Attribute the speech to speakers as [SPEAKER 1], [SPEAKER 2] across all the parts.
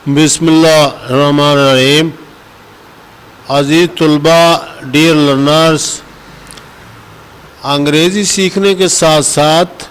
[SPEAKER 1] बिस्मिल्लाहिर्रहमानिर्रहीम। अज़ीज़ तलबा, dear learners, अंग्रेज़ी सीखने के साथ साथ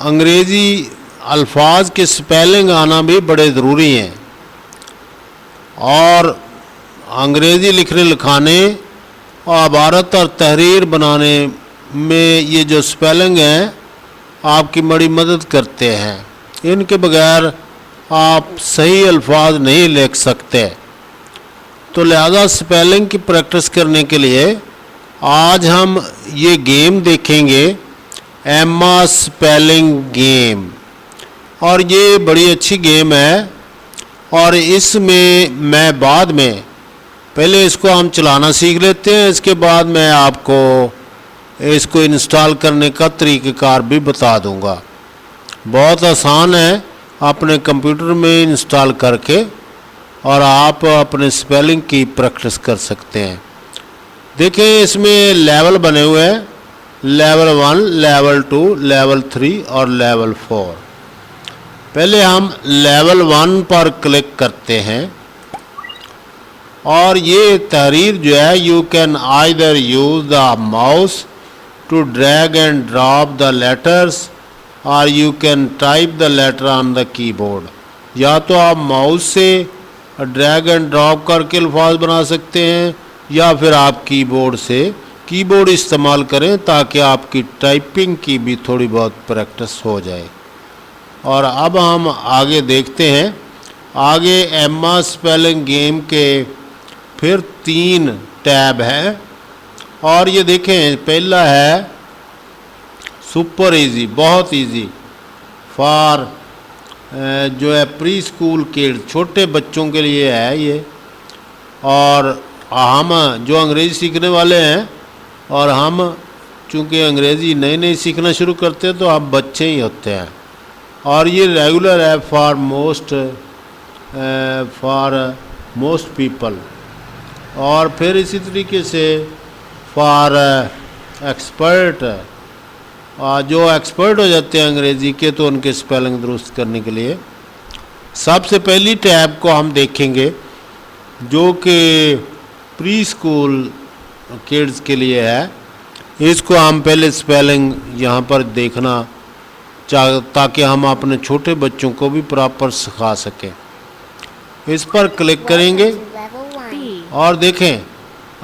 [SPEAKER 1] अंग्रेज़ी अल्फाज के स्पेलिंग आना भी बड़े ज़रूरी हैं। और अंग्रेज़ी लिखने लिखाने और इबारत और तहरीर बनाने में ये जो स्पेलिंग हैं आपकी बड़ी मदद करते हैं। इनके बगैर आप सही अल्फाज नहीं लिख सकते। तो लिहाजा स्पेलिंग की प्रैक्टिस करने के लिए आज हम ये गेम देखेंगे, एम्मा स्पेलिंग गेम। और ये बड़ी अच्छी गेम है और इसमें मैं बाद में पहले इसको हम चलाना सीख लेते हैं, इसके बाद मैं आपको इसको इंस्टॉल करने का तरीक़ाकार भी बता दूंगा। बहुत आसान है, अपने कंप्यूटर में इंस्टॉल करके और आप अपने स्पेलिंग की प्रैक्टिस कर सकते हैं। देखिए इसमें लेवल बने हुए हैं, लेवल 1, लेवल 2, लेवल 3 और लेवल 4। पहले हम लेवल 1 पर क्लिक करते हैं और ये तहरीर जो है, you can either use the mouse to drag and drop the letters और you can type the letter on the keyboard. या तो आप माउस से ड्रैग एंड ड्रॉप करके अल्फाज बना सकते हैं या फिर आप कीबोर्ड से कीबोर्ड इस्तेमाल करें ताकि आपकी टाइपिंग की भी थोड़ी बहुत प्रैक्टिस हो जाए। और अब हम आगे देखते हैं। आगे एम्मा स्पेलिंग गेम के फिर 3 टैब हैं और ये देखें, पहला है सुपर इजी, बहुत इजी फॉर जो है प्री स्कूल किड, छोटे बच्चों के लिए है ये। और हम जो अंग्रेज़ी सीखने वाले हैं और हम चूँकि अंग्रेज़ी नई नई सीखना शुरू करते हैं तो हम बच्चे ही होते हैं। और ये रेगुलर है फॉर मोस्ट पीपल। और फिर इसी तरीके से फॉर एक्सपर्ट, जो एक्सपर्ट हो जाते हैं अंग्रेज़ी के तो उनके स्पेलिंग दुरुस्त करने के लिए। सबसे पहली टैब को हम देखेंगे जो कि प्री स्कूल किड्स के लिए है। इसको हम पहले स्पेलिंग यहाँ पर देखना ताकि हम अपने छोटे बच्चों को भी प्रॉपर सिखा सकें। इस पर क्लिक करेंगे और देखें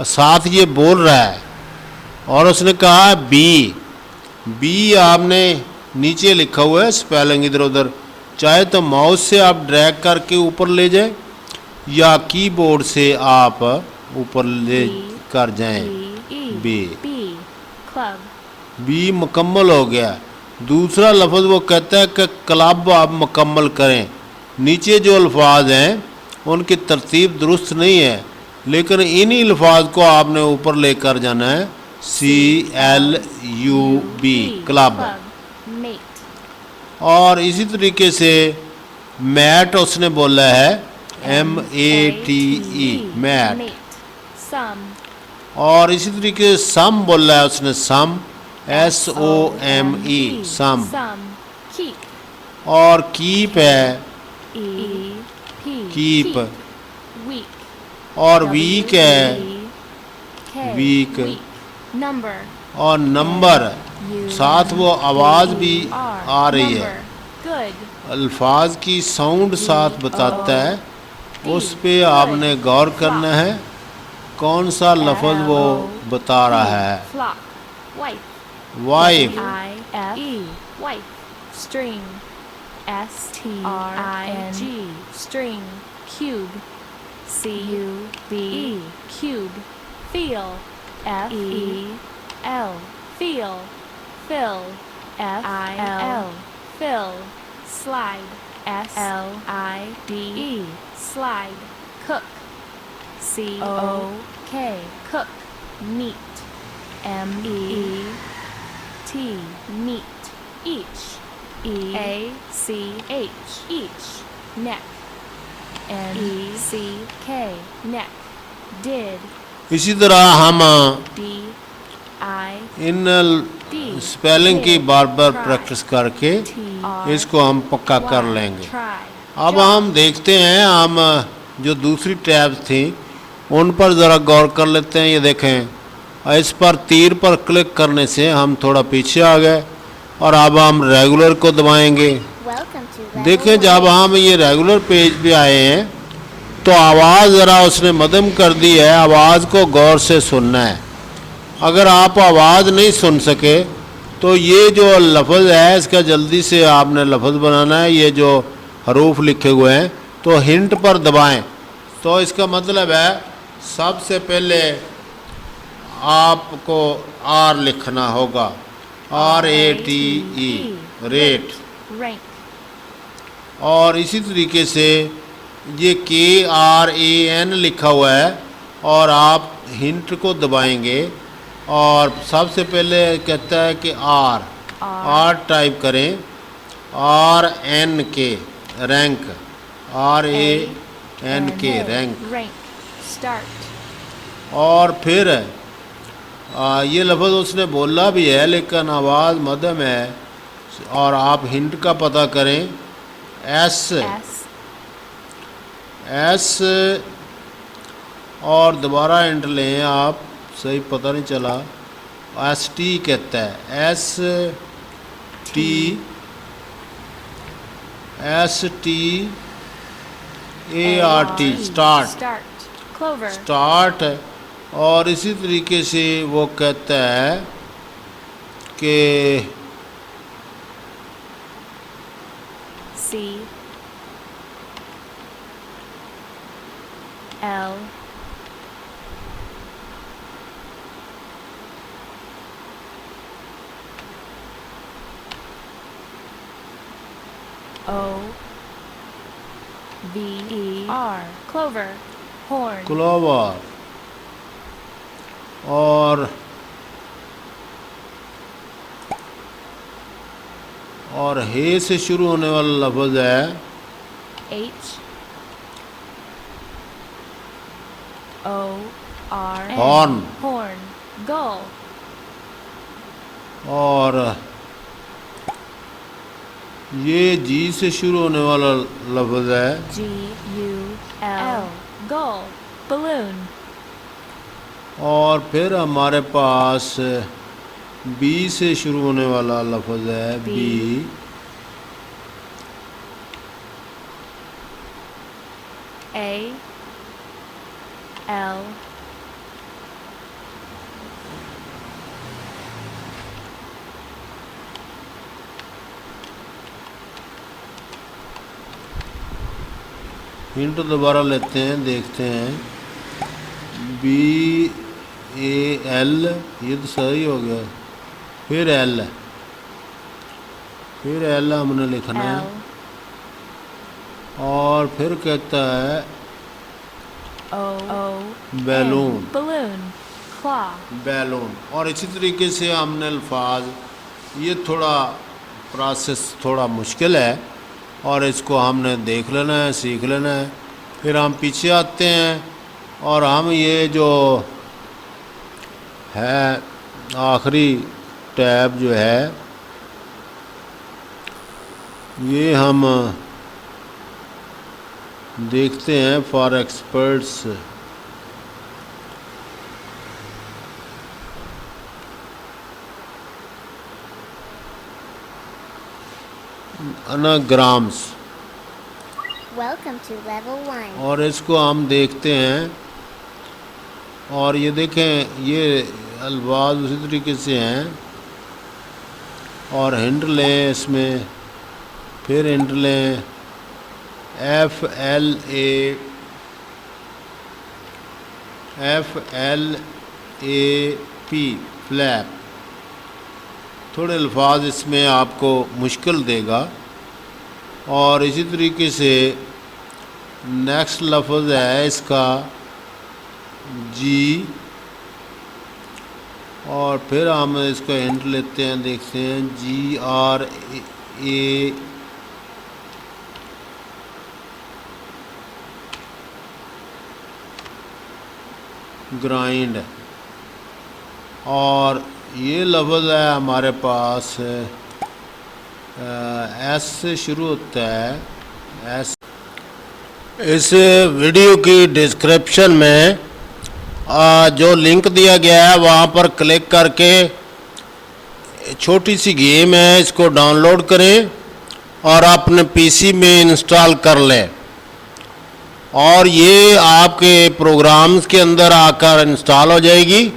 [SPEAKER 1] साथ ये बोल रहा है और उसने कहा बी आपने नीचे लिखा हुआ है स्पेलिंग इधर उधर, चाहे तो माउस से आप ड्रैग करके ऊपर ले जाएं या कीबोर्ड से आप ऊपर ले कर जाएं। बी मुकम्मल हो गया। दूसरा लफ्ज़ वो कहता है कि क्लब आप मुकम्मल करें। नीचे जो अल्फाज हैं उनकी तरतीब दुरुस्त नहीं है, लेकिन इन्हीं अल्फाज को आपने ऊपर लेकर जाना है। CLUB club. और इसी तरीके से मैट उसने बोला है MATE मैट। और इसी तरीके से सम बोला है उसने सम SOME सम। और कीप है कीप। और वीक है वीक। और नंबर साथ वो आवाज़ भी आ रही है, अल्फाज की साउंड साथ बताता है। उस पे आपने गौर करना है कौन सा लफ्ज़ वो बता रहा है। Wife,
[SPEAKER 2] string, STRING, string, cube, CUBE, cube, feel, FEL, feel, fill, FIL, fill, slide, SLIDE, slide, cook, COK, cook, meat, MEAT, meat, each, EACH, each, neck, NECK, neck, did,
[SPEAKER 1] इसी तरह हम इन स्पेलिंग की बार बार practice करके इसको हम पक्का कर लेंगे। अब हम देखते हैं, हम जो दूसरी टैब्स थी उन पर ज़रा गौर कर लेते हैं। ये देखें, इस पर तीर पर क्लिक करने से हम थोड़ा पीछे आ गए और अब हम रेगुलर को दबाएंगे।
[SPEAKER 3] Welcome to level
[SPEAKER 1] देखें, जब
[SPEAKER 3] 1.
[SPEAKER 1] हम ये रेगुलर पेज पे आए हैं तो आवाज़ ज़रा उसने मध्यम कर दी है। आवाज़ को गौर से सुनना है। अगर आप आवाज़ नहीं सुन सके तो ये जो लफ्ज़ है इसका जल्दी से आपने लफ्ज़ बनाना है। ये जो हरूफ लिखे हुए हैं तो हिंट पर दबाएं। तो इसका मतलब है सबसे पहले आपको आर लिखना होगा, RATE, रेट।
[SPEAKER 2] Rank.
[SPEAKER 1] और इसी तरीके से ये KRAN लिखा हुआ है और आप हिंट को दबाएंगे और सबसे पहले कहता है कि आर टाइप करें, RNK, rank, RANK, rank.
[SPEAKER 2] Rank. Start.
[SPEAKER 1] और फिर ये लफ्ज़ उसने बोला भी है लेकिन आवाज़ मध्यम है। और आप हिंट का पता करें, एस
[SPEAKER 2] S.
[SPEAKER 1] और दोबारा हिंट लें आप, सही पता नहीं चला। ST कहता है, START, start,
[SPEAKER 2] Start. Clover.
[SPEAKER 1] Start. और इसी तरीके से वो कहता है कि
[SPEAKER 2] C. L. O. V. R. Clover. Horn.
[SPEAKER 1] Clover. और हे से शुरू होने वाला लफ्ज़ है
[SPEAKER 2] H. O. R. N.
[SPEAKER 1] Horn.
[SPEAKER 2] Horn. Gull.
[SPEAKER 1] और ये जी से शुरू होने वाला लफ्ज़ है
[SPEAKER 2] G. U. L. Gull. Balloon.
[SPEAKER 1] और फिर हमारे पास बी से शुरू होने वाला लफ्ज़ है
[SPEAKER 2] B.
[SPEAKER 1] B.
[SPEAKER 2] A. L.
[SPEAKER 1] Hint दोबारा लेते हैं, देखते हैं। BAL, ये तो सही हो गया। फिर L हमने लिखना है।
[SPEAKER 2] L.
[SPEAKER 1] और फिर कहता है
[SPEAKER 2] O.
[SPEAKER 1] Balloon,
[SPEAKER 2] N. Balloon. Claw.
[SPEAKER 1] Balloon. और इसी तरीके से हमने अल्फाज, ये थोड़ा प्रोसेस थोड़ा मुश्किल है और इसको हमने देख लेना है, सीख लेना है। फिर हम पीछे आते हैं और हम ये जो है आखिरी टैब जो है ये हम देखते हैं, for experts. anagrams।
[SPEAKER 3] Welcome to level 1.
[SPEAKER 1] और इसको हम देखते हैं और ये देखें, ये अल्फाज उसी तरीके से हैं। और हिंट लें इसमें, फिर हिंट लें FLAP, फ्लैप। थोड़े अल्फाज इसमें आपको मुश्किल देगा। और इसी तरीके से नेक्स्ट लफ्ज़ है इसका जी। और फिर हम इसका हिंट लेते हैं, देखते हैं GRA, ग्राइंड। और ये लफ्ज़ है हमारे पास एस से शुरू होता है, एस। इस वीडियो की डिस्क्रिप्शन में जो लिंक दिया गया है वहाँ पर क्लिक करके छोटी सी गेम है, इसको डाउनलोड करें और अपने पीसी में इंस्टॉल कर लें और ये आपके प्रोग्राम्स के अंदर आकर इंस्टॉल हो जाएगी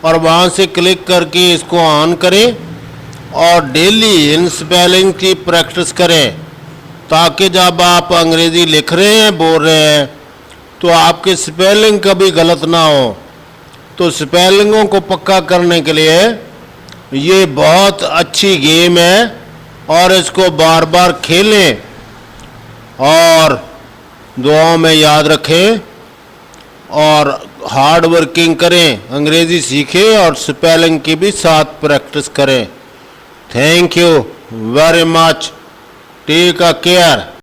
[SPEAKER 1] और वहाँ से क्लिक करके इसको ऑन करें और डेली इन स्पेलिंग की प्रैक्टिस करें ताकि जब आप अंग्रेज़ी लिख रहे हैं, बोल रहे हैं, तो आपके स्पेलिंग कभी गलत ना हो। तो स्पेलिंगों को पक्का करने के लिए ये बहुत अच्छी गेम है और इसको बार बार खेलें और दुआओं में याद रखें और हार्ड वर्किंग करें, अंग्रेज़ी सीखें और स्पेलिंग की भी साथ प्रैक्टिस करें। Thank you very much. Take care.